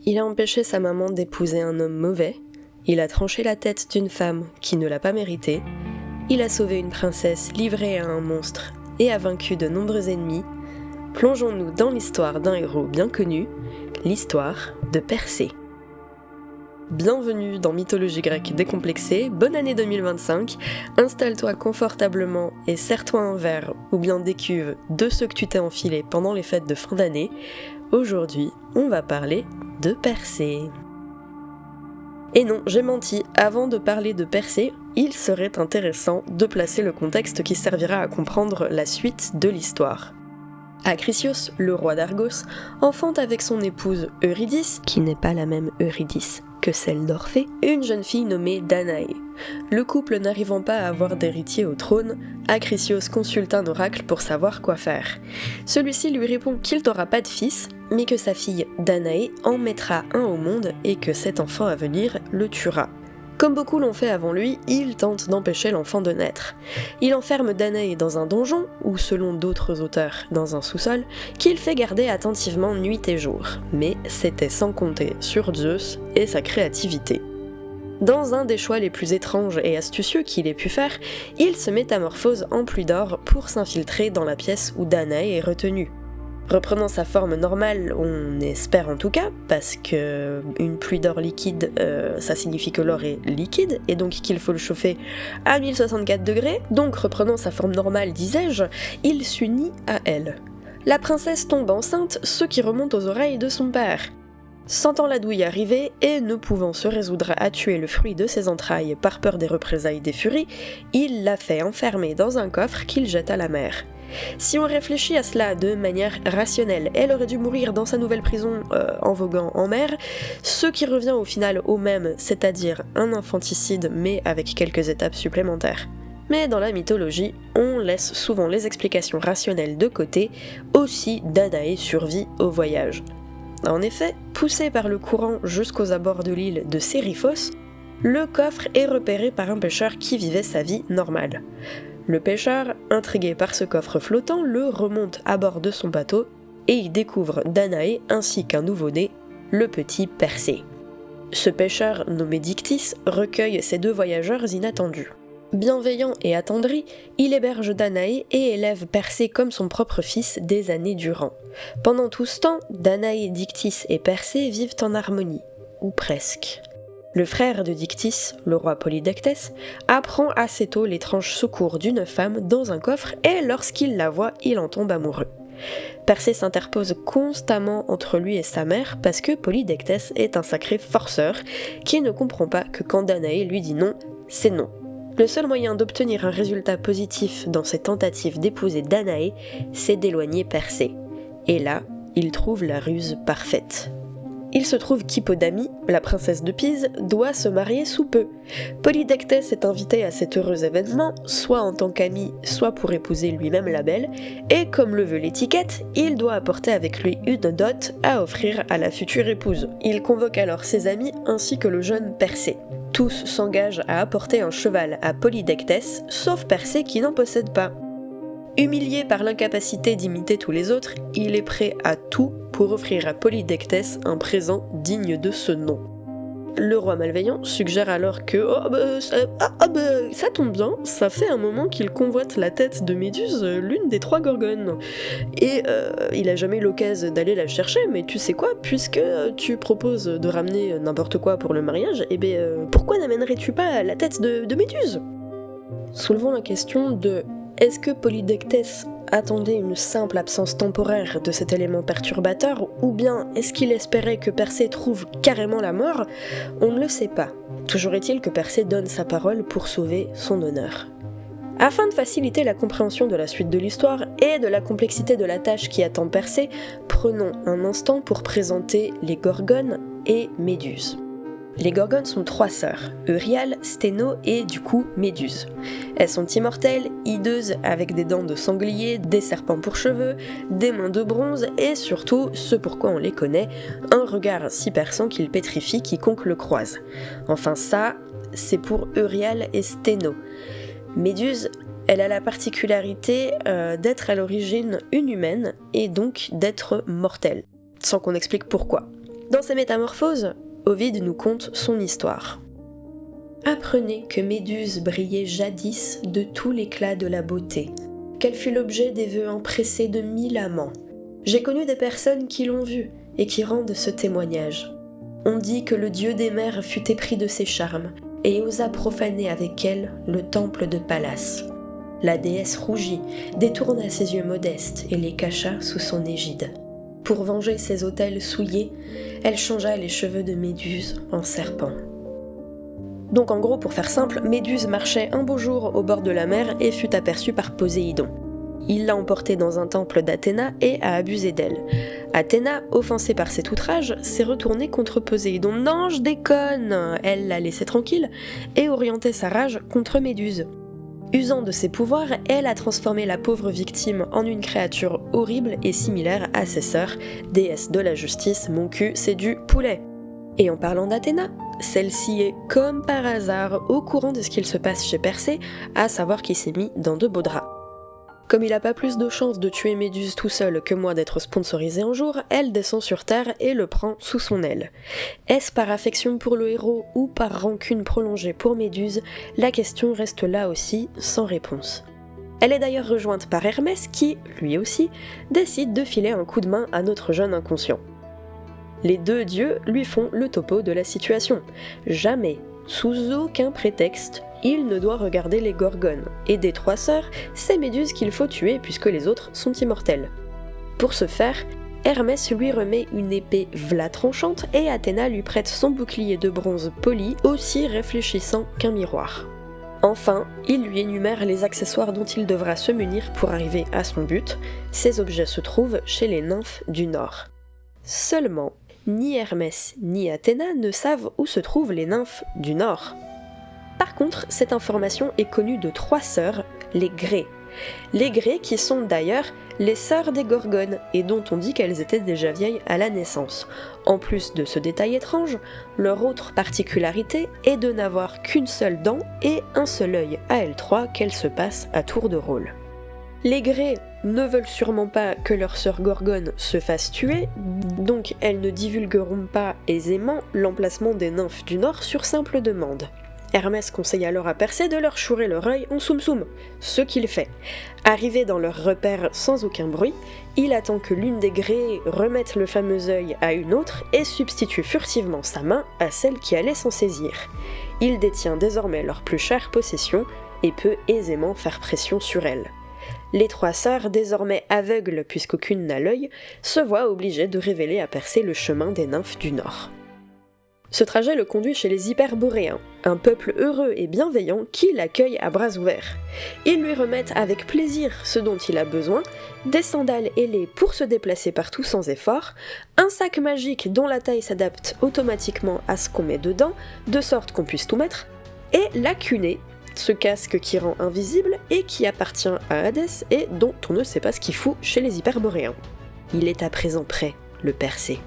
il a empêché sa maman d'épouser un homme mauvais, il a tranché la tête d'une femme qui ne l'a pas méritée, il a sauvé une princesse livrée à un monstre et a vaincu de nombreux ennemis. Plongeons-nous dans l'histoire d'un héros bien connu, l'histoire de Persée. Bienvenue dans Mythologie grecque décomplexée, bonne année 2025, installe-toi confortablement et serre-toi un verre ou bien des cuves de ceux que tu t'es enfilés pendant les fêtes de fin d'année. Aujourd'hui, on va parler de Persée. Et non, j'ai menti, avant de parler de Persée, il serait intéressant de placer le contexte qui servira à comprendre la suite de l'histoire. Acrisios, le roi d'Argos, enfante avec son épouse Eurydice, qui n'est pas la même Eurydice que celle d'Orphée, une jeune fille nommée Danaé. Le couple n'arrivant pas à avoir d'héritier au trône, Acrisios consulte un oracle pour savoir quoi faire. Celui-ci lui répond qu'il n'aura pas de fils, mais que sa fille Danaé en mettra un au monde et que cet enfant à venir le tuera. Comme beaucoup l'ont fait avant lui, il tente d'empêcher l'enfant de naître. Il enferme Danaé dans un donjon, ou selon d'autres auteurs, dans un sous-sol, qu'il fait garder attentivement nuit et jour. Mais c'était sans compter sur Zeus et sa créativité. Dans un des choix les plus étranges et astucieux qu'il ait pu faire, il se métamorphose en pluie d'or pour s'infiltrer dans la pièce où Danaé est retenue. Reprenant sa forme normale, on espère en tout cas, parce que une pluie d'or liquide, ça signifie que l'or est liquide, et donc qu'il faut le chauffer à 1064 degrés, donc reprenant sa forme normale, disais-je, il s'unit à elle. La princesse tombe enceinte, ce qui remonte aux oreilles de son père. Sentant la douille arriver, et ne pouvant se résoudre à tuer le fruit de ses entrailles par peur des représailles des furies, il la fait enfermer dans un coffre qu'il jette à la mer. Si on réfléchit à cela de manière rationnelle, elle aurait dû mourir dans sa nouvelle prison en voguant en mer, ce qui revient au final au même, c'est-à-dire un infanticide mais avec quelques étapes supplémentaires. Mais dans la mythologie, on laisse souvent les explications rationnelles de côté, aussi Danaé survit au voyage. En effet, poussé par le courant jusqu'aux abords de l'île de Sériphos, le coffre est repéré par un pêcheur qui vivait sa vie normale. Le pêcheur, intrigué par ce coffre flottant, le remonte à bord de son bateau et y découvre Danaé ainsi qu'un nouveau-né, le petit Persée. Ce pêcheur, nommé Dictys, recueille ces deux voyageurs inattendus. Bienveillant et attendri, il héberge Danaé et élève Persée comme son propre fils des années durant. Pendant tout ce temps, Danaé, Dictys et Persée vivent en harmonie, ou presque. Le frère de Dictys, le roi Polydectès, apprend assez tôt l'étrange secours d'une femme dans un coffre et lorsqu'il la voit, il en tombe amoureux. Persée s'interpose constamment entre lui et sa mère parce que Polydectès est un sacré forceur qui ne comprend pas que quand Danaé lui dit non, c'est non. Le seul moyen d'obtenir un résultat positif dans ses tentatives d'épouser Danaé, c'est d'éloigner Persée. Et là, il trouve la ruse parfaite. Il se trouve qu'Hippodamie, la princesse de Pise, doit se marier sous peu. Polydectès est invité à cet heureux événement, soit en tant qu'ami, soit pour épouser lui-même la belle, et comme le veut l'étiquette, il doit apporter avec lui une dot à offrir à la future épouse. Il convoque alors ses amis ainsi que le jeune Persée. Tous s'engagent à apporter un cheval à Polydectès, sauf Persée qui n'en possède pas. Humilié par l'incapacité d'imiter tous les autres, il est prêt à tout pour offrir à Polydectès un présent digne de ce nom. Le roi malveillant suggère alors que ça tombe bien, ça fait un moment qu'il convoite la tête de Méduse, l'une des 3 gorgones. Et il a jamais eu l'occasion d'aller la chercher, mais tu sais quoi, puisque tu proposes de ramener n'importe quoi pour le mariage, pourquoi n'amènerais-tu pas la tête de Méduse ? Soulevons la question de est-ce que Polydectès attendait une simple absence temporaire de cet élément perturbateur, ou bien est-ce qu'il espérait que Persée trouve carrément la mort ? On ne le sait pas. Toujours est-il que Persée donne sa parole pour sauver son honneur. Afin de faciliter la compréhension de la suite de l'histoire et de la complexité de la tâche qui attend Persée, prenons un instant pour présenter les Gorgones et Méduse. Les Gorgones sont 3 sœurs, Euryale, Sténo et du coup Méduse. Elles sont immortelles, hideuses avec des dents de sanglier, des serpents pour cheveux, des mains de bronze et surtout, ce pourquoi on les connaît, un regard si perçant qu'il pétrifie quiconque le croise. Enfin ça, c'est pour Euryale et Sténo. Méduse, elle a la particularité d'être à l'origine une humaine et donc d'être mortelle, sans qu'on explique pourquoi. Dans ses Métamorphoses, Ovide nous conte son histoire. Apprenez que Méduse brillait jadis de tout l'éclat de la beauté, qu'elle fut l'objet des vœux empressés de 1000 amants. J'ai connu des personnes qui l'ont vue et qui rendent ce témoignage. On dit que le dieu des mers fut épris de ses charmes et osa profaner avec elle le temple de Pallas. La déesse rougit, détourna ses yeux modestes et les cacha sous son égide. Pour venger ses autels souillés, elle changea les cheveux de Méduse en serpent. Donc en gros, pour faire simple, Méduse marchait un beau jour au bord de la mer et fut aperçue par Poséidon. Il l'a emportée dans un temple d'Athéna et a abusé d'elle. Athéna, offensée par cet outrage, s'est retournée contre Poséidon. Non, je déconne! Elle l'a laissé tranquille et orientait sa rage contre Méduse. Usant de ses pouvoirs, elle a transformé la pauvre victime en une créature horrible et similaire à ses sœurs, déesse de la justice, mon cul, c'est du poulet. Et en parlant d'Athéna, celle-ci est comme par hasard au courant de ce qu'il se passe chez Persée, à savoir qu'il s'est mis dans de beaux draps. Comme il a pas plus de chance de tuer Méduse tout seul que moi d'être sponsorisé un jour, elle descend sur Terre et le prend sous son aile. Est-ce par affection pour le héros ou par rancune prolongée pour Méduse? La question reste là aussi sans réponse. Elle est d'ailleurs rejointe par Hermès qui, lui aussi, décide de filer un coup de main à notre jeune inconscient. Les deux dieux lui font le topo de la situation. Jamais, sous aucun prétexte, il ne doit regarder les Gorgones, et des 3 sœurs, c'est Méduse qu'il faut tuer puisque les autres sont immortels. Pour ce faire, Hermès lui remet une épée v'la tranchante et Athéna lui prête son bouclier de bronze poli, aussi réfléchissant qu'un miroir. Enfin, il lui énumère les accessoires dont il devra se munir pour arriver à son but. Ces objets se trouvent chez les nymphes du Nord. Seulement, ni Hermès ni Athéna ne savent où se trouvent les nymphes du Nord. Par contre, cette information est connue de 3 sœurs, les Grées. Les Grées qui sont d'ailleurs les sœurs des Gorgones et dont on dit qu'elles étaient déjà vieilles à la naissance. En plus de ce détail étrange, leur autre particularité est de n'avoir qu'une seule dent et un seul œil à elles 3 qu'elles se passent à tour de rôle. Les Grées ne veulent sûrement pas que leur sœur Gorgone se fasse tuer, donc elles ne divulgueront pas aisément l'emplacement des nymphes du Nord sur simple demande. Hermès conseille alors à Persée de leur chourer leur œil en soum-soum, ce qu'il fait. Arrivé dans leur repère sans aucun bruit, il attend que l'une des Grées remette le fameux œil à une autre et substitue furtivement sa main à celle qui allait s'en saisir. Il détient désormais leur plus chère possession et peut aisément faire pression sur elle. Les 3 sœurs, désormais aveugles puisqu'aucune n'a l'œil, se voient obligées de révéler à Persée le chemin des nymphes du Nord. Ce trajet le conduit chez les Hyperboréens, un peuple heureux et bienveillant qui l'accueille à bras ouverts. Ils lui remettent avec plaisir ce dont il a besoin, des sandales ailées pour se déplacer partout sans effort, un sac magique dont la taille s'adapte automatiquement à ce qu'on met dedans, de sorte qu'on puisse tout mettre, et la cunée, ce casque qui rend invisible et qui appartient à Hadès et dont on ne sait pas ce qu'il fout chez les Hyperboréens. Il est à présent prêt, le Persée.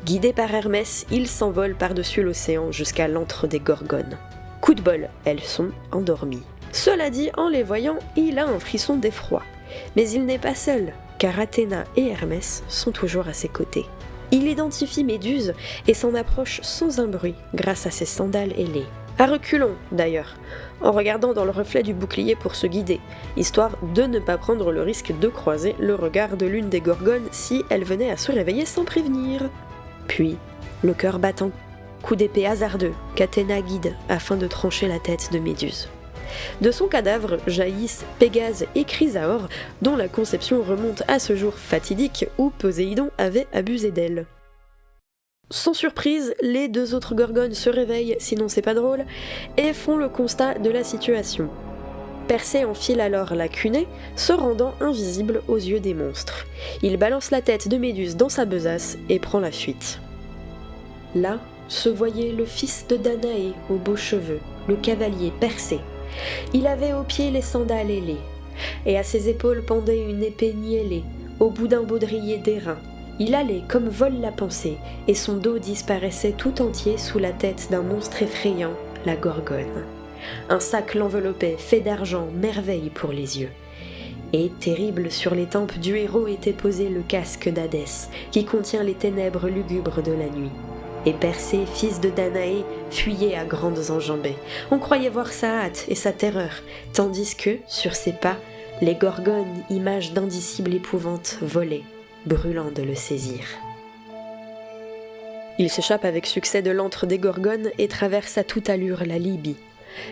Guidé par Hermès, il s'envole par-dessus l'océan jusqu'à l'antre des Gorgones. Coup de bol, elles sont endormies. Cela dit, en les voyant, il a un frisson d'effroi. Mais il n'est pas seul, car Athéna et Hermès sont toujours à ses côtés. Il identifie Méduse et s'en approche sans un bruit grâce à ses sandales ailées. À reculons, d'ailleurs, en regardant dans le reflet du bouclier pour se guider, histoire de ne pas prendre le risque de croiser le regard de l'une des Gorgones si elle venait à se réveiller sans prévenir. Puis, le cœur battant, coup d'épée hasardeux qu'Athéna guide afin de trancher la tête de Méduse. De son cadavre jaillissent Pégase et Chrysaor, dont la conception remonte à ce jour fatidique où Poséidon avait abusé d'elle. Sans surprise, les 2 autres Gorgones se réveillent, sinon c'est pas drôle, et font le constat de la situation. Persée enfile alors la cunée, se rendant invisible aux yeux des monstres. Il balance la tête de Méduse dans sa besace et prend la fuite. Là se voyait le fils de Danaé aux beaux cheveux, le cavalier Persée. Il avait aux pieds les sandales ailées, et à ses épaules pendait une épée niellée, au bout d'un baudrier d'airain. Il allait comme vole la pensée, et son dos disparaissait tout entier sous la tête d'un monstre effrayant, la Gorgone. Un sac l'enveloppait, fait d'argent, merveille pour les yeux. Et terrible sur les tempes du héros était posé le casque d'Hadès, qui contient les ténèbres lugubres de la nuit. Et Persée, fils de Danaé, fuyait à grandes enjambées. On croyait voir sa hâte et sa terreur, tandis que, sur ses pas, les gorgones, images d'indicible épouvante, volaient, brûlant de le saisir. Il s'échappe avec succès de l'antre des gorgones et traverse à toute allure la Libye.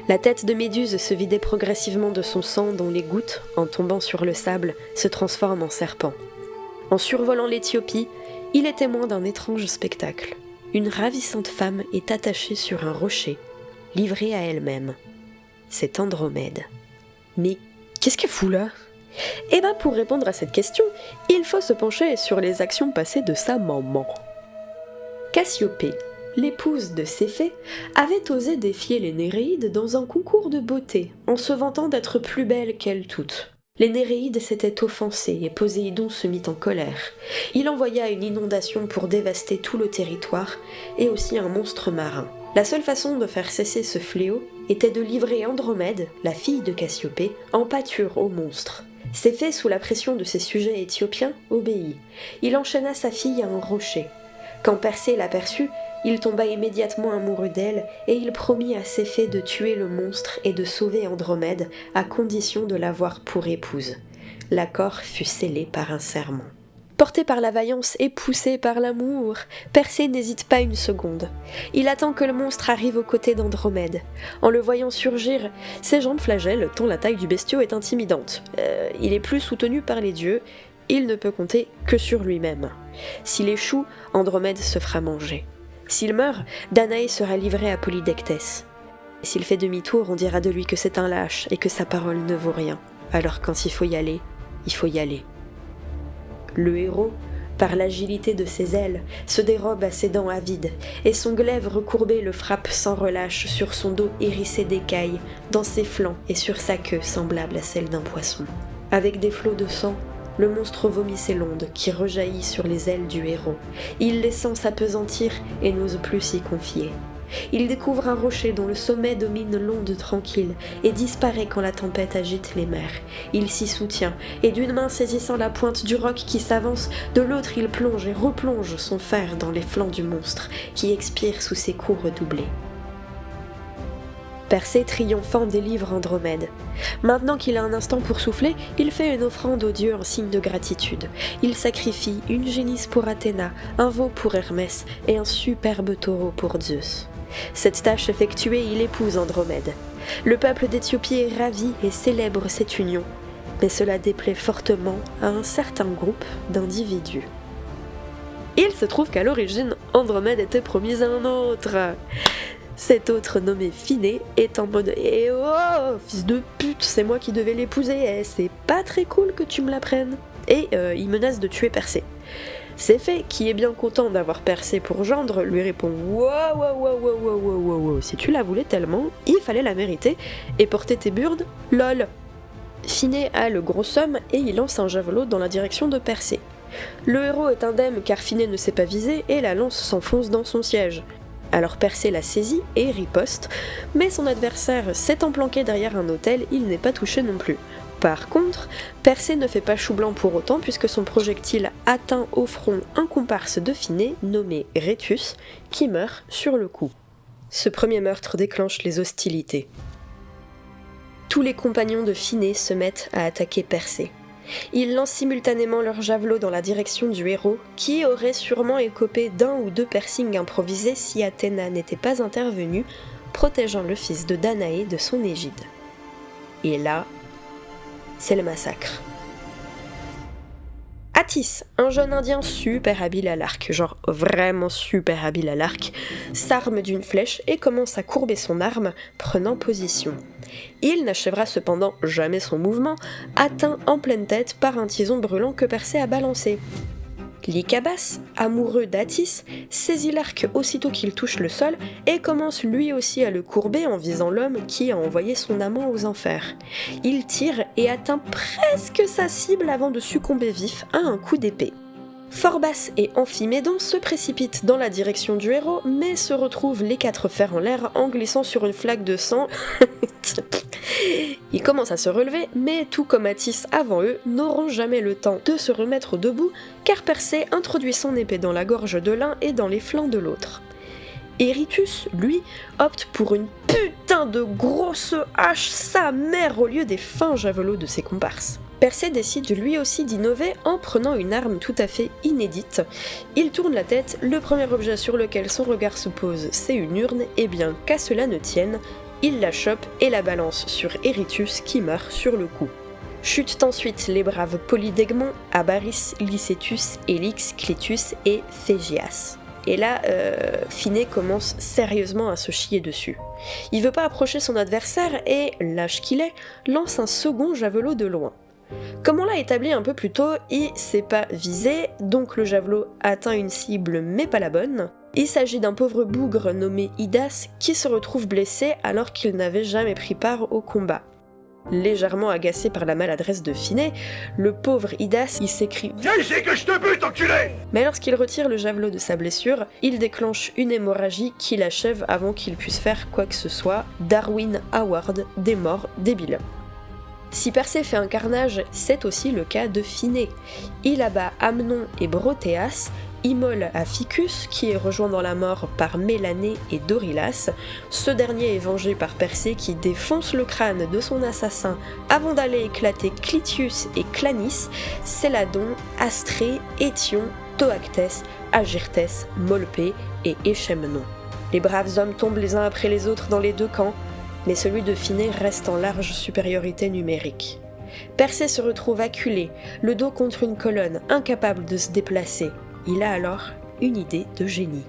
La tête de Méduse se vidait progressivement de son sang dont les gouttes, en tombant sur le sable, se transforment en serpents. En survolant l'Éthiopie, il est témoin d'un étrange spectacle. Une ravissante femme est attachée sur un rocher, livrée à elle-même. C'est Andromède. Mais qu'est-ce qu'elle fout là ? Eh ben pour répondre à cette question, il faut se pencher sur les actions passées de sa maman. Cassiopée, l'épouse de Céphée, avait osé défier les Néréides dans un concours de beauté, en se vantant d'être plus belle qu'elles toutes. Les Néréides s'étaient offensés et Poséidon se mit en colère. Il envoya une inondation pour dévaster tout le territoire et aussi un monstre marin. La seule façon de faire cesser ce fléau était de livrer Andromède, la fille de Cassiopée, en pâture au monstre. Céphée, sous la pression de ses sujets éthiopiens, obéit. Il enchaîna sa fille à un rocher. Quand Persée l'aperçut, il tomba immédiatement amoureux d'elle et il promit à Céphée de tuer le monstre et de sauver Andromède à condition de l'avoir pour épouse. L'accord fut scellé par un serment. Porté par la vaillance et poussé par l'amour, Persée n'hésite pas une seconde. Il attend que le monstre arrive aux côtés d'Andromède. En le voyant surgir, ses jambes flagellent tant la taille du bestiau est intimidante. Il est plus soutenu par les dieux. Il ne peut compter que sur lui-même. S'il échoue, Andromède se fera manger. S'il meurt, Danaé sera livré à Polydectès. S'il fait demi-tour, on dira de lui que c'est un lâche et que sa parole ne vaut rien. Alors quand il faut y aller, il faut y aller. Le héros, par l'agilité de ses ailes, se dérobe à ses dents avides, et son glaive recourbé le frappe sans relâche sur son dos hérissé d'écailles, dans ses flancs et sur sa queue semblable à celle d'un poisson. Avec des flots de sang, le monstre vomit ses l'onde qui rejaillit sur les ailes du héros. Il les sent s'appesantir et n'ose plus s'y confier. Il découvre un rocher dont le sommet domine l'onde tranquille et disparaît quand la tempête agite les mers. Il s'y soutient, et d'une main saisissant la pointe du roc qui s'avance, de l'autre il plonge et replonge son fer dans les flancs du monstre, qui expire sous ses coups redoublés. Persée triomphant délivre Andromède. Maintenant qu'il a un instant pour souffler, il fait une offrande aux dieux en signe de gratitude. Il sacrifie une génisse pour Athéna, un veau pour Hermès et un superbe taureau pour Zeus. Cette tâche effectuée, il épouse Andromède. Le peuple d'Éthiopie est ravi et célèbre cette union, mais cela déplaît fortement à un certain groupe d'individus. Il se trouve qu'à l'origine, Andromède était promise à un autre. Cet autre nommé Phinée est en mode « Eh oh, fils de pute, c'est moi qui devais l'épouser, c'est pas très cool que tu me la prennes !» Et il menace de tuer Persée. Céphée, qui est bien content d'avoir Persée pour gendre, lui répond « Wow, si tu la voulais tellement, il fallait la mériter, et porter tes burdes, lol !» Phinée a le gros somme et il lance un javelot dans la direction de Persée. Le héros est indemne car Phinée ne sait pas viser et la lance s'enfonce dans son siège. Alors Persée la saisit et riposte, mais son adversaire s'étant planqué derrière un autel, il n'est pas touché non plus. Par contre, Persée ne fait pas chou blanc pour autant puisque son projectile atteint au front un comparse de Phinée nommé Rhétus, qui meurt sur le coup. Ce premier meurtre déclenche les hostilités. Tous les compagnons de Phinée se mettent à attaquer Persée. Ils lancent simultanément leurs javelots dans la direction du héros, qui aurait sûrement écopé d'un ou deux piercings improvisés si Athéna n'était pas intervenue, protégeant le fils de Danaé de son égide. Et là, c'est le massacre. Attis, un jeune indien super habile à l'arc, genre vraiment super habile à l'arc, s'arme d'une flèche et commence à courber son arme, prenant position. Il n'achèvera cependant jamais son mouvement, atteint en pleine tête par un tison brûlant que Persée a balancé. Lycabas, amoureux d'Attis, saisit l'arc aussitôt qu'il touche le sol et commence lui aussi à le courber en visant l'homme qui a envoyé son amant aux enfers. Il tire et atteint presque sa cible avant de succomber vif à un coup d'épée. Phorbas et Amphimédon se précipitent dans la direction du héros, mais se retrouvent les quatre fers en l'air en glissant sur une flaque de sang. Ils commencent à se relever, mais tout comme Attis avant eux, n'auront jamais le temps de se remettre debout, car Persée introduit son épée dans la gorge de l'un et dans les flancs de l'autre. Eurytus, lui, opte pour une putain de grosse hache sa mère au lieu des fins javelots de ses comparses. Persée décide lui aussi d'innover en prenant une arme tout à fait inédite. Il tourne la tête, le premier objet sur lequel son regard se pose, c'est une urne, et bien qu'à cela ne tienne, il la chope et la balance sur Eurytus qui meurt sur le coup. Chutent ensuite les braves Polydégmon, Abaris, Lycétus, Élix, Clétus et Phégias. Et là, Phinée commence sérieusement à se chier dessus. Il veut pas approcher son adversaire et, lâche qu'il est, lance un second javelot de loin. Comme on l'a établi un peu plus tôt, il s'est pas visé, donc le javelot atteint une cible mais pas la bonne. Il s'agit d'un pauvre bougre nommé Idas qui se retrouve blessé alors qu'il n'avait jamais pris part au combat. Légèrement agacé par la maladresse de Phinée, le pauvre Idas, il s'écrie « Viens ici que je te bute, enculé !» Mais lorsqu'il retire le javelot de sa blessure, il déclenche une hémorragie qui l'achève avant qu'il puisse faire quoi que ce soit. Darwin Award des morts débiles. Si Persée fait un carnage, c'est aussi le cas de Phinée. Il abat Amnon et Brotéas, immole Aphicus, qui est rejoint dans la mort par Mélanée et Dorylas. Ce dernier est vengé par Persée qui défonce le crâne de son assassin avant d'aller éclater Clitius et Clanis, Céladon, Astrée, Étion, Toactès, Agyrtès, Molpé et Échemnon. Les braves hommes tombent les uns après les autres dans les deux camps, mais celui de Phinée reste en large supériorité numérique. Persée se retrouve acculé, le dos contre une colonne, incapable de se déplacer. Il a alors une idée de génie.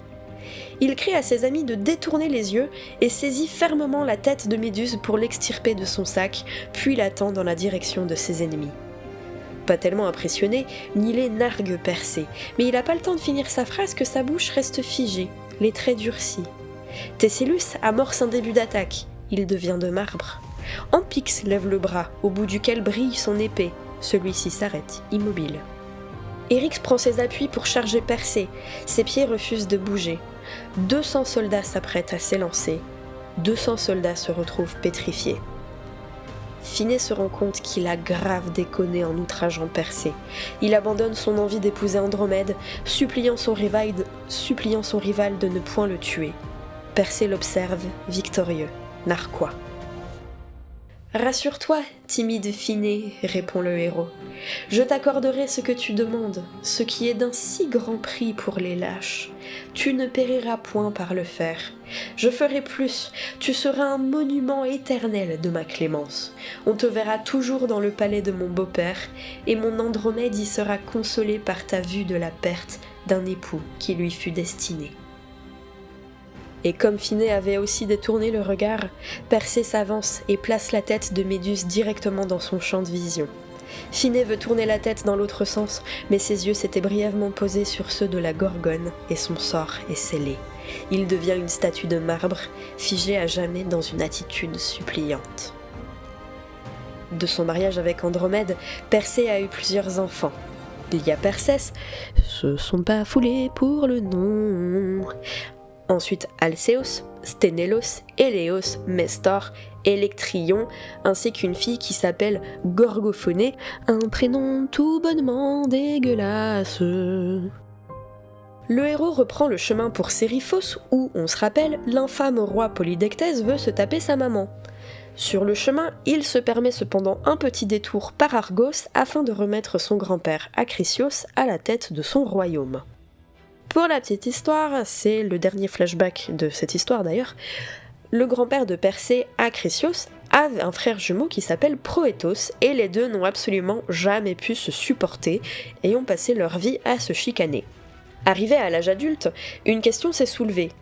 Il crie à ses amis de détourner les yeux et saisit fermement la tête de Méduse pour l'extirper de son sac, puis la tend dans la direction de ses ennemis. Pas tellement impressionné, Nilée nargue Persée, mais il n'a pas le temps de finir sa phrase que sa bouche reste figée, les traits durcis. Thesélus amorce un début d'attaque. Il devient de marbre. Ampyx lève le bras, au bout duquel brille son épée. Celui-ci s'arrête, immobile. Eryx prend ses appuis pour charger Persée. Ses pieds refusent de bouger. 200 soldats s'apprêtent à s'élancer. 200 soldats se retrouvent pétrifiés. Phinée se rend compte qu'il a grave déconné en outrageant Persée. Il abandonne son envie d'épouser Andromède, suppliant son rival de ne point le tuer. Persée l'observe, victorieux. Narquois. Rassure-toi, timide Phinée, répond le héros. Je t'accorderai ce que tu demandes, ce qui est d'un si grand prix pour les lâches. Tu ne périras point par le fer. Je ferai plus, tu seras un monument éternel de ma clémence. On te verra toujours dans le palais de mon beau-père, et mon Andromède y sera consolé par ta vue de la perte d'un époux qui lui fut destiné. Et comme Phinée avait aussi détourné le regard, Persée s'avance et place la tête de Méduse directement dans son champ de vision. Phinée veut tourner la tête dans l'autre sens, mais ses yeux s'étaient brièvement posés sur ceux de la Gorgone, et son sort est scellé. Il devient une statue de marbre, figée à jamais dans une attitude suppliante. De son mariage avec Andromède, Persée a eu plusieurs enfants. Il y a Persès, se sont pas foulés pour le nom. Ensuite Alcéos, Sténélos, Éléos, Mestor, Électrion, ainsi qu'une fille qui s'appelle Gorgophonée, un prénom tout bonnement dégueulasse. Le héros reprend le chemin pour Séryphos où, on se rappelle, l'infâme roi Polydectès veut se taper sa maman. Sur le chemin, il se permet cependant un petit détour par Argos afin de remettre son grand-père Acrisios à la tête de son royaume. Pour la petite histoire, c'est le dernier flashback de cette histoire d'ailleurs, le grand-père de Persée, Acrisios, a un frère jumeau qui s'appelle Proétos, et les deux n'ont absolument jamais pu se supporter et ont passé leur vie à se chicaner. Arrivé à l'âge adulte, une question s'est soulevée.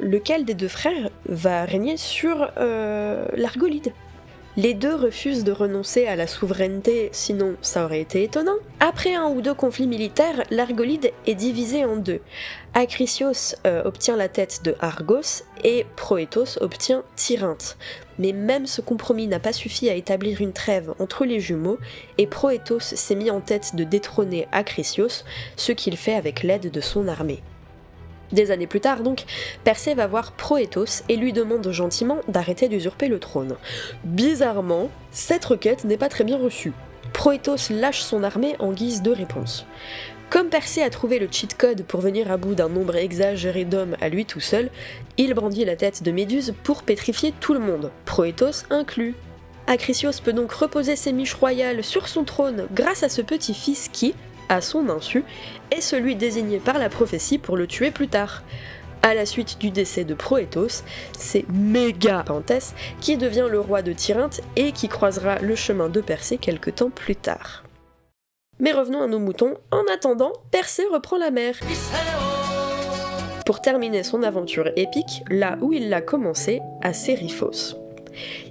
Lequel des deux frères va régner sur l'Argolide ? Les deux refusent de renoncer à la souveraineté, sinon ça aurait été étonnant. Après un ou deux conflits militaires, l'Argolide est divisé en deux. Acrisios obtient la tête de Argos et Proétos obtient Tyrinthe. Mais même ce compromis n'a pas suffi à établir une trêve entre les jumeaux, et Proétos s'est mis en tête de détrôner Acrisios, ce qu'il fait avec l'aide de son armée. Des années plus tard donc, Persée va voir Proétos et lui demande gentiment d'arrêter d'usurper le trône. Bizarrement, cette requête n'est pas très bien reçue. Proétos lâche son armée en guise de réponse. Comme Persée a trouvé le cheat code pour venir à bout d'un nombre exagéré d'hommes à lui tout seul, il brandit la tête de Méduse pour pétrifier tout le monde, Proétos inclus. Acrisios peut donc reposer ses miches royales sur son trône grâce à ce petit-fils qui, à son insu, est celui désigné par la prophétie pour le tuer plus tard. À la suite du décès de Proétos, c'est Mégapentès qui devient le roi de Tirynthe et qui croisera le chemin de Persée quelque temps plus tard. Mais revenons à nos moutons, en attendant, Persée reprend la mer. Pour terminer son aventure épique, là où il l'a commencé, à Séryphos.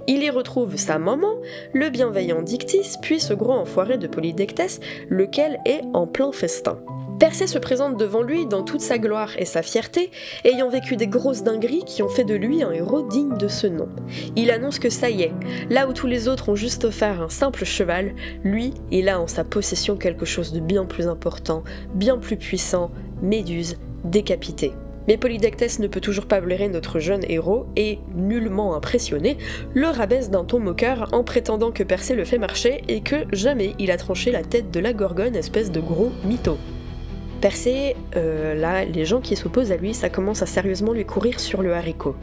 Il y retrouve sa maman, le bienveillant Dictys, puis ce gros enfoiré de Polydectès, lequel est en plein festin. Persée se présente devant lui dans toute sa gloire et sa fierté, ayant vécu des grosses dingueries qui ont fait de lui un héros digne de ce nom. Il annonce que ça y est, là où tous les autres ont juste offert un simple cheval, lui, il a en sa possession quelque chose de bien plus important, bien plus puissant, Méduse, décapitée. Mais Polydectès ne peut toujours pas blairer notre jeune héros et, nullement impressionné, le rabaisse d'un ton moqueur en prétendant que Persée le fait marcher et que jamais il a tranché la tête de la Gorgone, espèce de gros mytho. Persée, là, les gens qui s'opposent à lui, ça commence à sérieusement lui courir sur le haricot.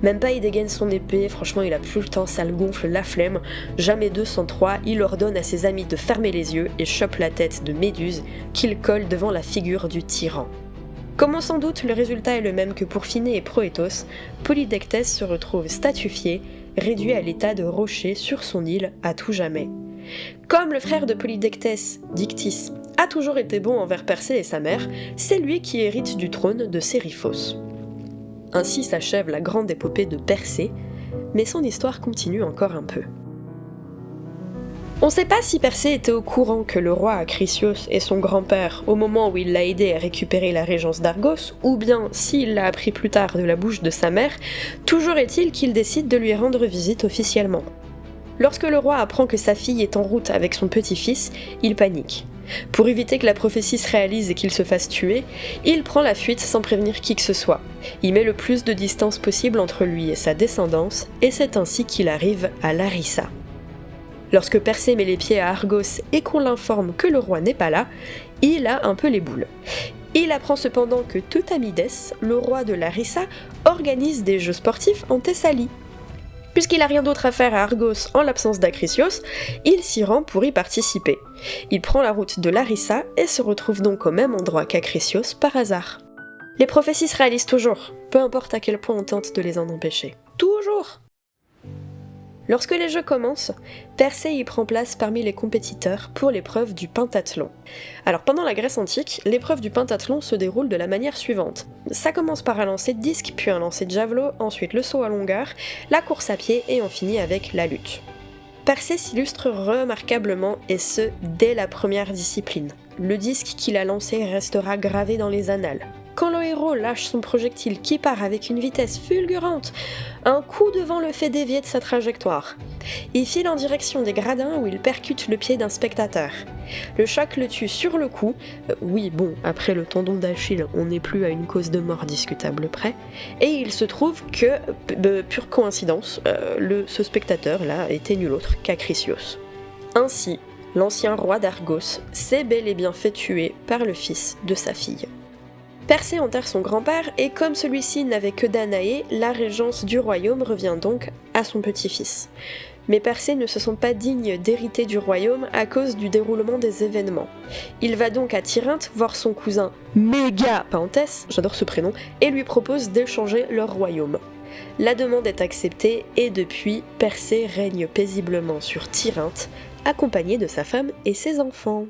Même pas il dégaine son épée, franchement il a plus le temps, ça le gonfle la flemme. Jamais 203, il ordonne à ses amis de fermer les yeux et chope la tête de Méduse, qu'il colle devant la figure du tyran. Comme on s'en doute, le résultat est le même que pour Phinée et Proétos, Polydectès se retrouve statufié, réduit à l'état de rocher sur son île à tout jamais. Comme le frère de Polydectès, Dictys, a toujours été bon envers Persée et sa mère, c'est lui qui hérite du trône de Séryphos. Ainsi s'achève la grande épopée de Persée, mais son histoire continue encore un peu. On sait pas si Persée était au courant que le roi Acrisios est son grand-père au moment où il l'a aidé à récupérer la régence d'Argos, ou bien s'il l'a appris plus tard de la bouche de sa mère, toujours est-il qu'il décide de lui rendre visite officiellement. Lorsque le roi apprend que sa fille est en route avec son petit-fils, il panique. Pour éviter que la prophétie se réalise et qu'il se fasse tuer, il prend la fuite sans prévenir qui que ce soit. Il met le plus de distance possible entre lui et sa descendance, et c'est ainsi qu'il arrive à Larissa. Lorsque Persée met les pieds à Argos et qu'on l'informe que le roi n'est pas là, il a un peu les boules. Il apprend cependant que Teutamides, le roi de Larissa, organise des jeux sportifs en Thessalie. Puisqu'il n'a rien d'autre à faire à Argos en l'absence d'Acrisios, il s'y rend pour y participer. Il prend la route de Larissa et se retrouve donc au même endroit qu'Acrisios par hasard. Les prophéties se réalisent toujours, peu importe à quel point on tente de les en empêcher. Toujours! Lorsque les jeux commencent, Persée y prend place parmi les compétiteurs pour l'épreuve du pentathlon. Alors pendant la Grèce antique, l'épreuve du pentathlon se déroule de la manière suivante. Ça commence par un lancer de disque, puis un lancer de javelot, ensuite le saut à longueur, la course à pied et on finit avec la lutte. Persée s'illustre remarquablement et ce, dès la première discipline. Le disque qu'il a lancé restera gravé dans les annales. Quand le héros lâche son projectile qui part avec une vitesse fulgurante, un coup de vent le fait dévier de sa trajectoire. Il file en direction des gradins où il percute le pied d'un spectateur. Le choc le tue sur le coup, après le tendon d'Achille, on n'est plus à une cause de mort discutable près, et il se trouve que, pure coïncidence, ce spectateur-là était nul autre qu'Acrisios. Ainsi, l'ancien roi d'Argos s'est bel et bien fait tuer par le fils de sa fille. Persée enterre son grand-père et comme celui-ci n'avait que Danaé, la régence du royaume revient donc à son petit-fils. Mais Persée ne se sent pas digne d'hériter du royaume à cause du déroulement des événements. Il va donc à Tirynthe voir son cousin Mégapentès, j'adore ce prénom, et lui propose d'échanger leur royaume. La demande est acceptée et depuis, Persée règne paisiblement sur Tirynthe, accompagné de sa femme et ses enfants.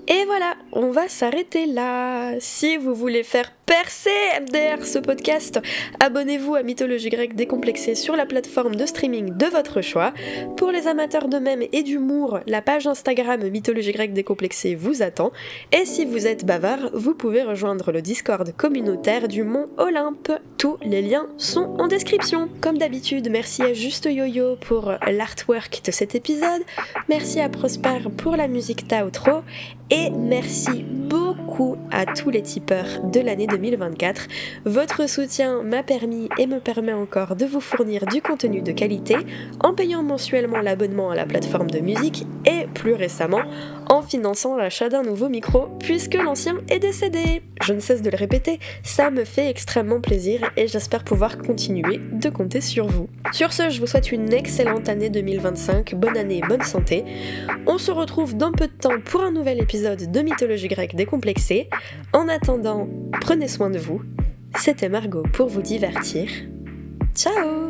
Et voilà, on va s'arrêter là. Si vous voulez faire percer MDR ce podcast. Abonnez-vous à Mythologie grecque décomplexée sur la plateforme de streaming de votre choix. Pour les amateurs de mèmes et d'humour, la page Instagram Mythologie grecque décomplexée vous attend. Et si vous êtes bavard, vous pouvez rejoindre le Discord communautaire du Mont Olympe. Tous les liens sont en description. Comme d'habitude, merci à Juste Yo-Yo pour l'artwork de cet épisode. Merci à Prosper pour la musique d'outro. Et merci beaucoup à tous les tipeurs de l'année 2024. Votre soutien m'a permis et me permet encore de vous fournir du contenu de qualité en payant mensuellement l'abonnement à la plateforme de musique et plus récemment en finançant l'achat d'un nouveau micro puisque l'ancien est décédé. Je ne cesse de le répéter, ça me fait extrêmement plaisir et j'espère pouvoir continuer de compter sur vous. Sur ce, je vous souhaite une excellente année 2025, bonne année et bonne santé. On se retrouve dans peu de temps pour un nouvel épisode de Mythologie grecque décomplexée. En attendant, prenez soin de vous. C'était Margot pour vous divertir. Ciao!